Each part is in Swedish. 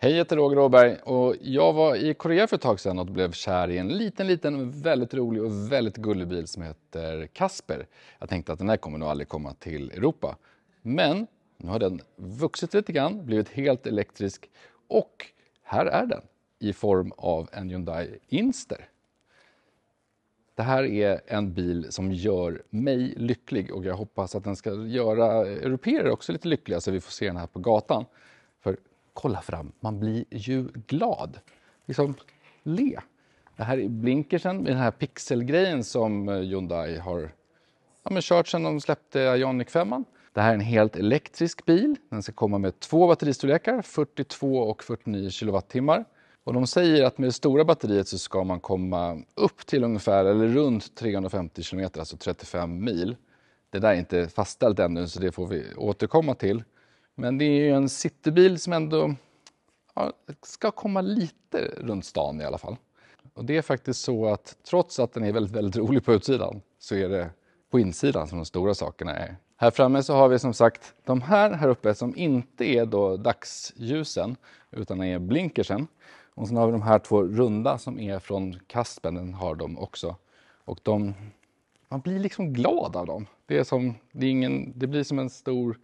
Hej, jag heter Roger Åberg och jag var i Korea för ett tag sedan och blev kär i en liten, väldigt rolig och väldigt gullig bil som heter Casper. Jag tänkte att den här kommer nog aldrig komma till Europa. Men nu har den vuxit lite grann, blivit helt elektrisk och här är den i form av en Hyundai Inster. Det här är en bil som gör mig lycklig och jag hoppas att den ska göra européer också lite lyckliga så vi får se den här på gatan. För kolla fram, man blir ju glad. Liksom, le. Det här är blinkersen med den här pixelgrejen som Hyundai har kört sedan de släppte Ioniq 5. Det här är en helt elektrisk bil. Den ska komma med 2 batteristorlekar, 42 och 49 kilowattimmar. Och de säger att med det stora batteriet så ska man komma upp till ungefär eller runt 350 kilometer, alltså 35 mil. Det där är inte fastställt ännu så det får vi återkomma till. Men det är ju en citybil som ändå ska komma lite runt stan i alla fall. Och det är faktiskt så att trots att den är väldigt, väldigt rolig på utsidan så är det på insidan som de stora sakerna är. Här framme så har vi som sagt de här uppe som inte är då dagsljusen utan är blinkersen. Och sen har vi de här 2 runda som är från Casper, den har de också. Och man blir liksom glad av dem. Det blir som en stor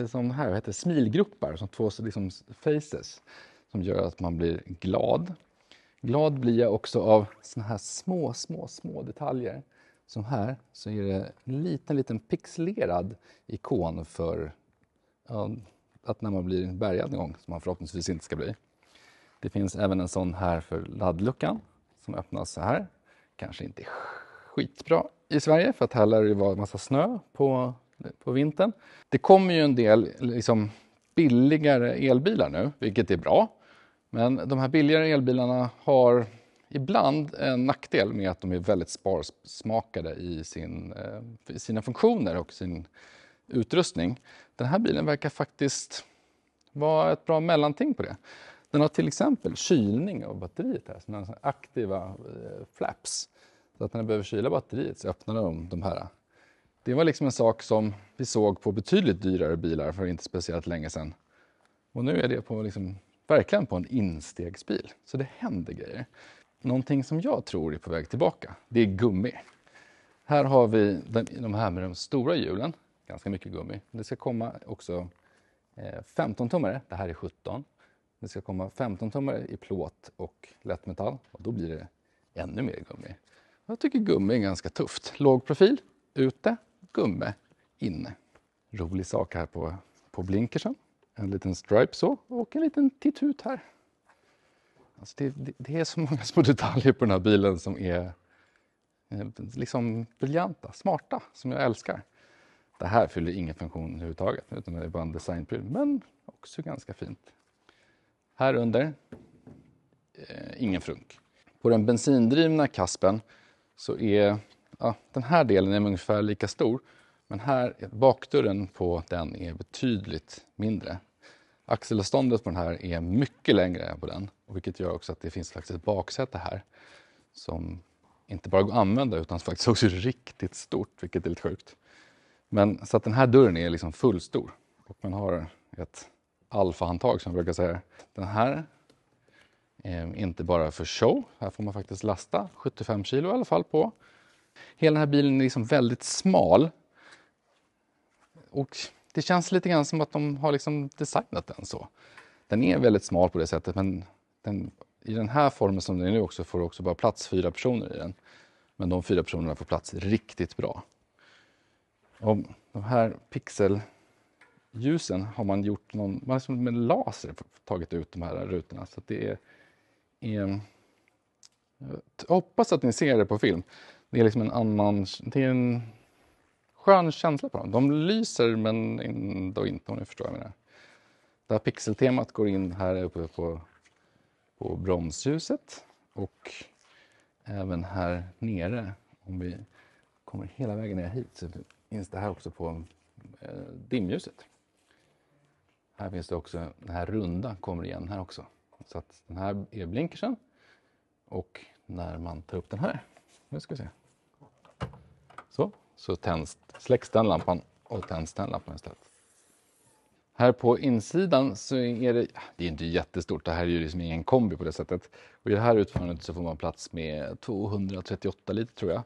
som här heter smilgruppar, som 2 liksom faces som gör att man blir glad. Glad blir jag också av såna här små detaljer. Som här så är det en liten pixelerad ikon för att när man blir bärgad en gång, som man förhoppningsvis inte ska bli. Det finns även en sån här för laddluckan som öppnas så här. Kanske inte skitbra i Sverige för att här lär det vara en massa snö på vintern. Det kommer ju en del liksom billigare elbilar nu, vilket är bra. Men de här billigare elbilarna har ibland en nackdel med att de är väldigt sparsmakade i sina funktioner och sin utrustning. Den här bilen verkar faktiskt vara ett bra mellanting på det. Den har till exempel kylning av batteriet här, som har aktiva flaps. Så att när den behöver kyla batteriet så öppnar de här. Det var liksom en sak som vi såg på betydligt dyrare bilar för inte speciellt länge sedan. Och nu är det verkligen på en instegsbil. Så det händer grejer. Någonting som jag tror är på väg tillbaka, det är gummi. Här har vi de här med de stora hjulen, ganska mycket gummi. Det ska komma också 15-tummare, det här är 17. Det ska komma 15-tummare i plåt och lättmetall och då blir det ännu mer gummi. Jag tycker gummi är ganska tufft. Låg profil, ute, gummi, inne. Rolig sak här på blinkersen. En liten stripe så och en liten tittut här. Alltså det är så många små detaljer på den här bilen som är liksom briljanta, smarta, som jag älskar. Det här fyller ingen funktion överhuvudtaget utan det är bara en designpryl, men också ganska fint. Här under, ingen frunk. På den bensindrivna Caspern så är den här delen är ungefär lika stor. Men här, bakdörren på den är betydligt mindre. Axelavståndet på den här är mycket längre än på den. Och vilket gör också att det finns faktiskt ett baksäte här. Som inte bara går att använda utan faktiskt också är riktigt stort, vilket är lite sjukt. Men så att den här dörren är liksom fullstor. Och man har ett alfahandtag som jag brukar säga. Den här är inte bara för show. Här får man faktiskt lasta 75 kilo i alla fall på. Hela den här bilen är liksom väldigt smal. Och det känns lite grann som att de har liksom designat den så. Den är väldigt smal på det sättet men i den här formen som den är nu också får också bara plats 4 personer i den. Men de 4 personerna får plats riktigt bra. Och de här pixelljusen har man gjort man har med laser tagit ut de här rutorna. Så att det är jag hoppas att ni ser det på film. Det är liksom det är en skön känsla på dem. De lyser men ändå inte, om ni förstår vad jag menar. Det här pixeltemat går in här uppe på bromsljuset och även här nere. Om vi kommer hela vägen ner hit så finns det här också på dimljuset. Här finns det också, den här runda kommer igen här också. Så att den här är blinkersen och när man tar upp den här, nu ska vi se. Så släcks den lampan och tänds den lampan istället. Här på insidan så är det är inte jättestort, det här är ju liksom ingen kombi på det sättet. Och i det här utförandet så får man plats med 238 liter tror jag.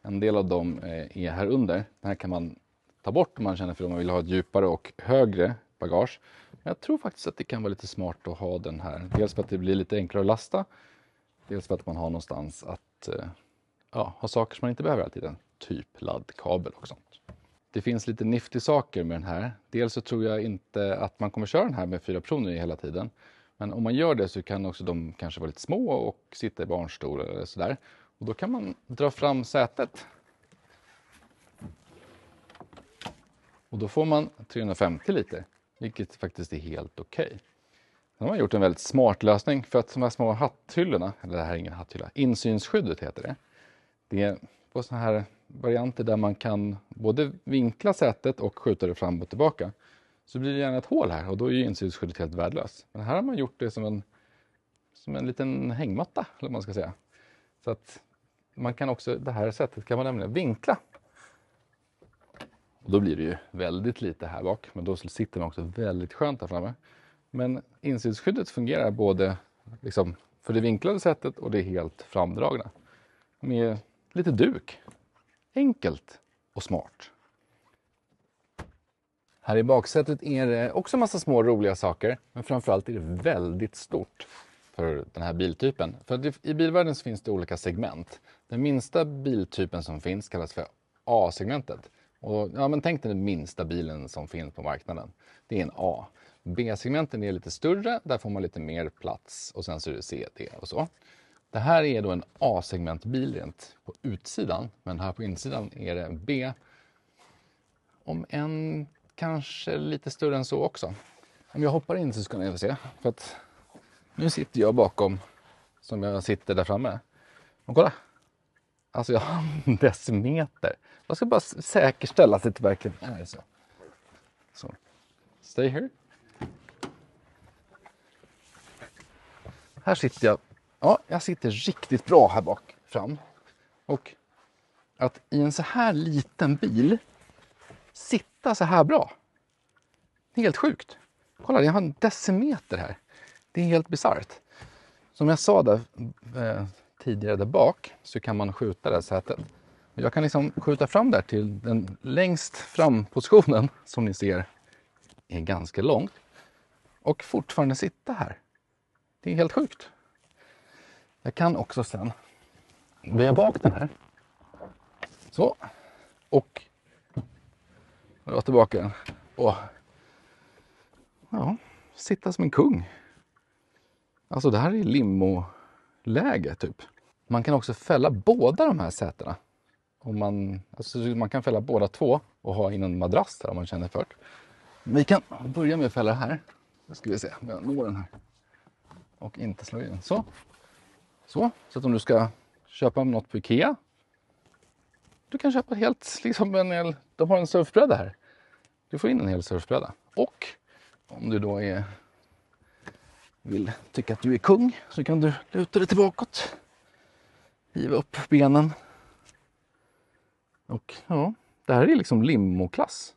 En del av dem är här under. Den här kan man ta bort om man känner för om man vill ha ett djupare och högre bagage. Men jag tror faktiskt att det kan vara lite smart att ha den här. Dels för att det blir lite enklare att lasta. Dels för att man har någonstans att ha saker som man inte behöver hela tiden. Typ laddkabel och sånt. Det finns lite nifty saker med den här. Dels så tror jag inte att man kommer köra den här med 4 personer hela tiden. Men om man gör det så kan också de kanske vara lite små och sitta i barnstol eller sådär. Och då kan man dra fram sätet. Och då får man 350 liter, vilket faktiskt är helt okej. Sen har man gjort en väldigt smart lösning för att de här små hatthyllorna, eller det här är ingen hatthylla, insynsskyddet heter det. Det är på sådana här varianter där man kan både vinkla sätet och skjuta det fram och tillbaka. Så blir det gärna ett hål här och då är ju insynsskyddet helt värdelöst. Men här har man gjort det som en liten hängmatta, eller vad man ska säga. Så att man kan också, det här sättet kan man nämligen vinkla. Och då blir det ju väldigt lite här bak, men då sitter man också väldigt skönt här framme. Men insynsskyddet fungerar både liksom för det vinklade sättet och det helt framdragna. Med lite duk. Enkelt och smart. Här i baksätet är det också en massa små roliga saker. Men framförallt är det väldigt stort för den här biltypen. För i bilvärlden så finns det olika segment. Den minsta biltypen som finns kallas för A-segmentet. Och, men tänk dig den minsta bilen som finns på marknaden. Det är en A. B-segmenten är lite större, där får man lite mer plats. Och sen så är det C, D och så. Det här är då en A-segmentbil rent på utsidan. Men här på insidan är det en B. Om en kanske lite större än så också. Om jag hoppar in så ska ni få se. För att nu sitter jag bakom som jag sitter där framme. Och kolla. Alltså jag har en decimeter. Jag ska bara säkerställa att det verkligen är så. Så. Stay here. Här sitter jag. Ja, jag sitter riktigt bra här bak fram. Och att i en så här liten bil sitta så här bra. Det är helt sjukt. Kolla, jag har en decimeter här. Det är helt bisarrt. Som jag sa där tidigare där bak så kan man skjuta det här sätet. Jag kan liksom skjuta fram där till den längst fram positionen som ni ser är ganska långt. Och fortfarande sitta här. Det är helt sjukt. Jag kan också sen böja bak den här. Så. Och dra tillbaka den. Och sitta som en kung. Alltså det här är limo-läge typ. Man kan också fälla båda de här sätena. Om man kan fälla båda två och ha in en madrass där om man känner för det. Vi kan börja med att fälla det här. Då ska vi se om jag når den här. Och inte slå in. Så. Så att om du ska köpa något på Ikea. Du kan köpa helt, liksom de har en surfbräda här. Du får in en hel surfbräda. Och om du då vill tycka att du är kung så kan du luta dig tillbakåt. Hiva upp benen. Och det här är liksom limoklass.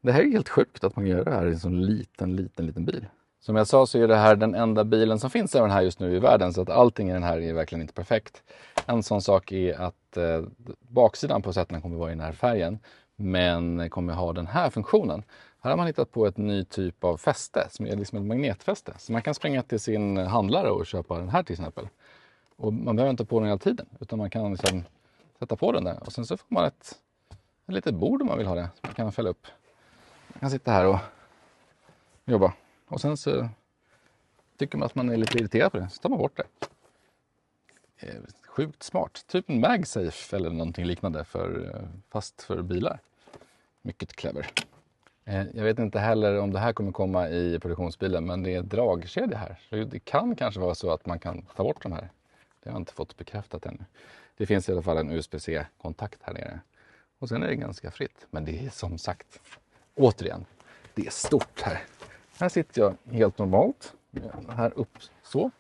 Det här är helt sjukt att man gör det här i en sån liten bil. Som jag sa så är det här den enda bilen som finns även här just nu i världen. Så att allting i den här är verkligen inte perfekt. En sån sak är att baksidan på sätten kommer vara i den här färgen. Men kommer ha den här funktionen. Här har man hittat på ett ny typ av fäste som är liksom ett magnetfäste. Så man kan springa till sin handlare och köpa den här till exempel. Och man behöver inte på den hela tiden. Utan man kan liksom sätta på den där. Och sen så får man ett litet bord om man vill ha det. Så man kan fälla upp. Man kan sitta här och jobba. Och sen så tycker man att man är lite irriterad på det. Så tar man bort det. Sjukt smart. Typ en MagSafe eller någonting liknande fast för bilar. Mycket clever. Jag vet inte heller om det här kommer komma i produktionsbilen, men det är dragkedja här. Så det kan kanske vara så att man kan ta bort de här. Det har jag inte fått bekräftat ännu. Det finns i alla fall en USB-C-kontakt här nere. Och sen är det ganska fritt. Men det är som sagt, återigen, det är stort här. Här sitter jag helt normalt. Här upp så.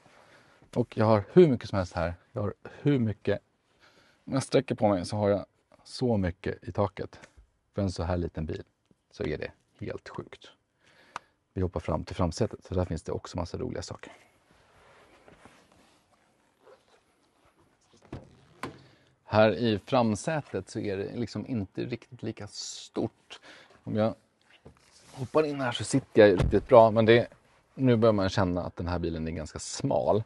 Och jag har hur mycket som helst här. Jag har hur mycket. Om jag sträcker på mig så har jag så mycket i taket. För en så här liten bil så är det helt sjukt. Vi hoppar fram till framsätet, så där finns det också massa roliga saker. Här i framsätet så är det liksom inte riktigt lika stort. Om jag hoppar in här så sitter jag riktigt bra, men nu börjar man känna att den här bilen är ganska smal.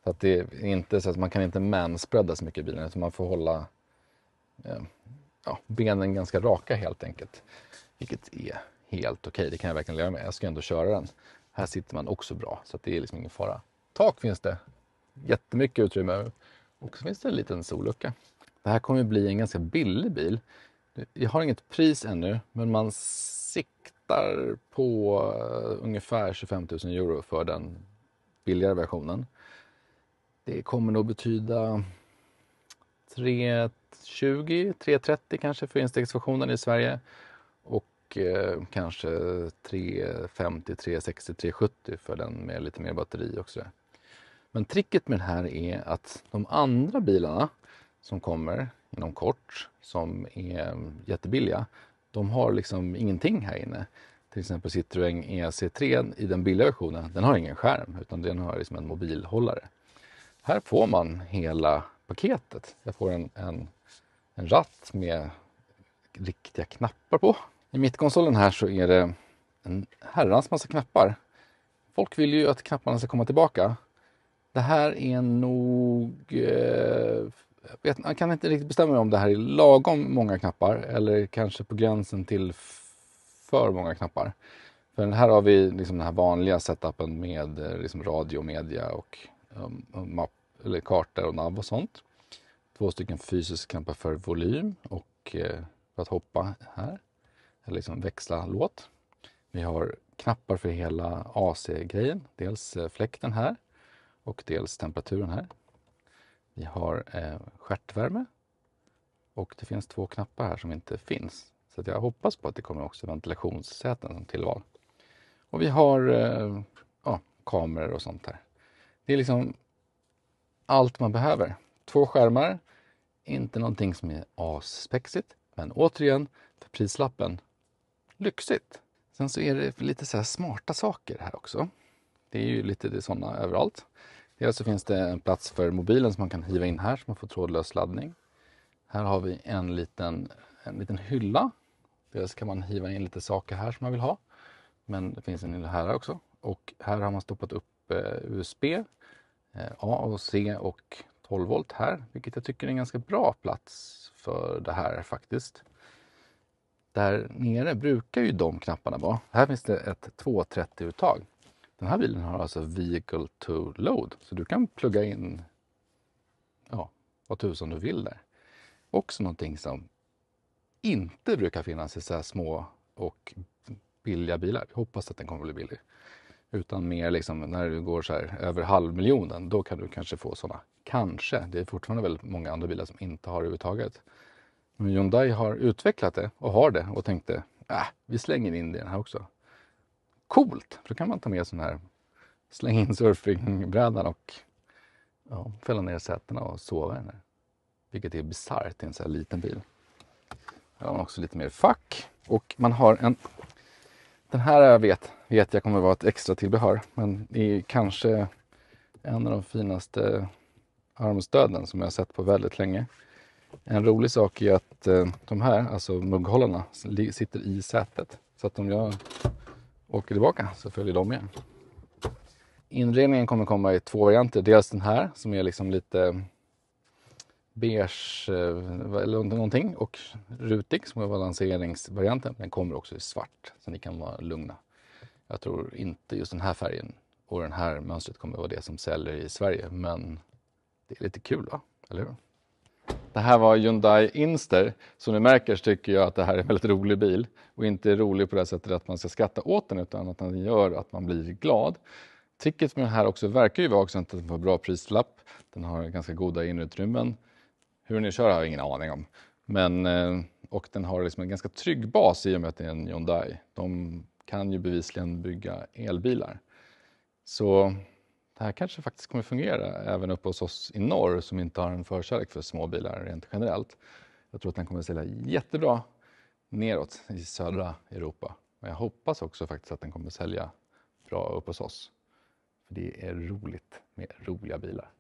Så att det är inte så att man kan inte manspreada så mycket i bilen, utan man får hålla benen ganska raka helt enkelt. Vilket är helt okej, det kan jag verkligen leva med. Jag ska ändå köra den. Här sitter man också bra, så att det är liksom ingen fara. Tak finns det, jättemycket utrymme, och så finns det en liten sollucka. Det här kommer bli en ganska billig bil. Jag har inget pris ännu, men man siktar på ungefär 25 000 euro för den billigare versionen. Det kommer nog betyda 320-330 kanske för instegsversionen i Sverige. Och kanske 350, 360, 370 för den med lite mer batteri också. Men tricket med den här är att de andra bilarna som kommer inom kort, som är jättebilliga, de har liksom ingenting här inne. Till exempel Citroën EC3 i den billiga versionen, den har ingen skärm, utan den har liksom en mobilhållare. Här får man hela paketet. Jag får en ratt med riktiga knappar på. I mittkonsolen här så är det en herrans massa knappar. Folk vill ju att knapparna ska komma tillbaka. Det här är nog... jag kan inte riktigt bestämma mig om det här är lagom många knappar eller kanske på gränsen till för många knappar. För här har vi liksom den här vanliga setupen med liksom radio, media och mapp eller kartor och nav och sånt. 2 stycken fysiska knappar för volym och för att hoppa här. Eller liksom växla låt. Vi har knappar för hela AC-grejen. Dels fläkten här och dels temperaturen här. Vi har stjärtvärme och det finns 2 knappar här som inte finns. Så att jag hoppas på att det kommer också ventilationssäten som tillval. Och vi har kameror och sånt här. Det är liksom allt man behöver. 2 skärmar, inte någonting som är asspexigt, men återigen för prislappen, lyxigt. Sen så är det lite så här smarta saker här också. Det är ju lite sådana överallt. Dels så finns det en plats för mobilen som man kan hiva in här så man får trådlös laddning. Här har vi en liten hylla. Dels kan man hiva in lite saker här som man vill ha. Men det finns en hylla här också. Och här har man stoppat upp USB, A och C och 12 volt här. Vilket jag tycker är en ganska bra plats för det här faktiskt. Där nere brukar ju de knapparna vara. Här finns det ett 230-uttag. Den här bilen har alltså vehicle to load. Så du kan plugga in vad tusan du vill där. Också någonting som inte brukar finnas i så här små och billiga bilar. Jag hoppas att den kommer att bli billig. Utan mer liksom när du går så här över 500 000, då kan du kanske få sådana. Kanske. Det är fortfarande väldigt många andra bilar som inte har det överhuvudtaget. Men Hyundai har utvecklat det och har det och tänkte vi slänger in det i den här också. Coolt! För då kan man ta med sån här, slänga in surfingbrädan och fälla ner sätena och sova i den här. Vilket är bisarrt i en så här liten bil. Jag har också lite mer fack. Och man har den här jag vet jag kommer att vara ett extra tillbehör. Men det är kanske en av de finaste armstöden som jag har sett på väldigt länge. En rolig sak är att de här, alltså mugghållarna, sitter i sätet. Så att om jag åker tillbaka så följer de igen. Inredningen kommer komma i 2 varianter. Dels den här som är liksom lite beige eller någonting. Och rutig som var lanseringsvarianten. Den kommer också i svart så ni kan vara lugna. Jag tror inte just den här färgen och den här mönstret kommer vara det som säljer i Sverige. Men det är lite kul va? Eller hur? Det här var Hyundai Inster. Som ni märker så tycker jag att det här är en väldigt rolig bil. Och inte rolig på det sättet att man ska skratta åt den utan att den gör att man blir glad. Tricket med den här också verkar ju vara också att den får bra prislapp. Den har ganska goda inutrymmen. Hur ni kör har jag ingen aning om. Men, och den har liksom en ganska trygg bas i och med att det är en Hyundai. De kan ju bevisligen bygga elbilar. Så det här kanske faktiskt kommer fungera även uppe hos oss i norr som inte har en förkärlek för småbilar rent generellt. Jag tror att den kommer att sälja jättebra neråt i södra Europa. Men jag hoppas också faktiskt att den kommer att sälja bra upp hos oss. För det är roligt med roliga bilar.